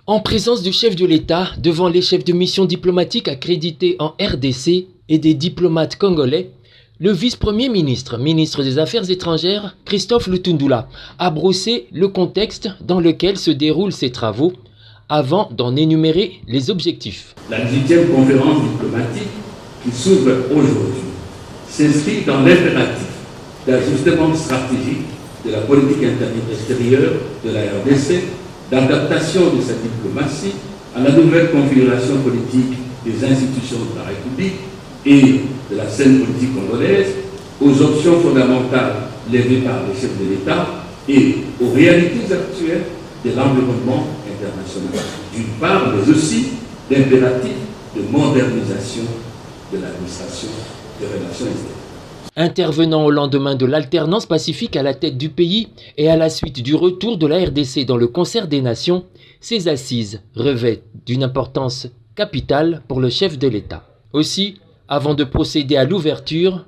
En présence du chef de l'État, devant les chefs de mission diplomatique accrédités en RDC et des diplomates congolais, le vice-premier ministre, ministre des Affaires étrangères, Christophe Lutundula, a brossé le contexte dans lequel se déroulent ces travaux avant d'en énumérer les objectifs. La 18e conférence diplomatique qui s'ouvre aujourd'hui s'inscrit dans l'impératif d'ajustement stratégique de la politique extérieure de la RDC, d'adaptation de sa diplomatie à la nouvelle configuration politique des institutions de la République et de la scène politique congolaise, aux options fondamentales levées par les chefs de l'État et aux réalités actuelles de l'environnement international, d'une part, mais aussi d'impératifs de modernisation de l'administration des relations extérieures. Intervenant au lendemain de l'alternance pacifique à la tête du pays et à la suite du retour de la RDC dans le concert des nations, ces assises revêtent d'une importance capitale pour le chef de l'État. Aussi, avant de procéder à l'ouverture,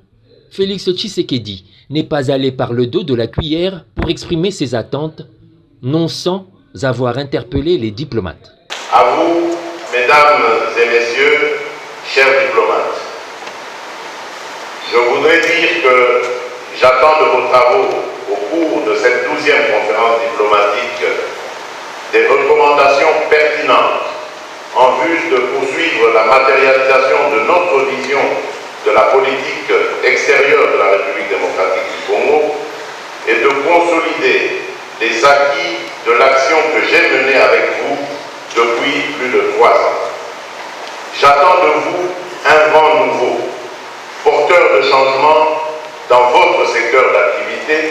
Félix Tshisekedi n'est pas allé par le dos de la cuillère pour exprimer ses attentes, non sans avoir interpellé les diplomates. À vous, mesdames et messieurs, chers diplomates, je voudrais dire que j'attends de vos travaux au cours de cette 12e conférence diplomatique des recommandations pertinentes en vue de poursuivre la matérialisation de notre vision de la politique extérieure de la République démocratique du Congo et de consolider les acquis de l'action que j'ai menée avec vous depuis plus de 3 ans. J'attends de vous un vent nouveau, porteur de changement dans votre secteur d'activité,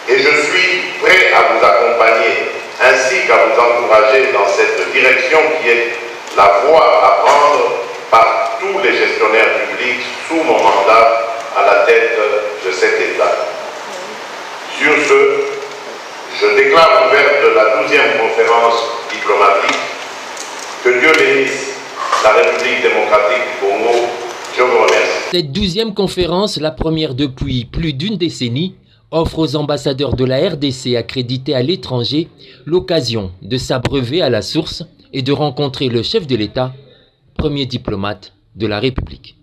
et je suis prêt à vous accompagner ainsi qu'à vous encourager dans cette direction qui est la voie à prendre par tous les gestionnaires publics sous mon mandat à la tête de cet État. Sur ce, je déclare ouverte la 12e conférence diplomatique. Que Dieu bénisse la République démocratique du Congo. Je vous remercie. Cette 12e conférence, la première depuis plus d'une décennie, offre aux ambassadeurs de la RDC accrédités à l'étranger l'occasion de s'abreuver à la source et de rencontrer le chef de l'État, premier diplomate de la République.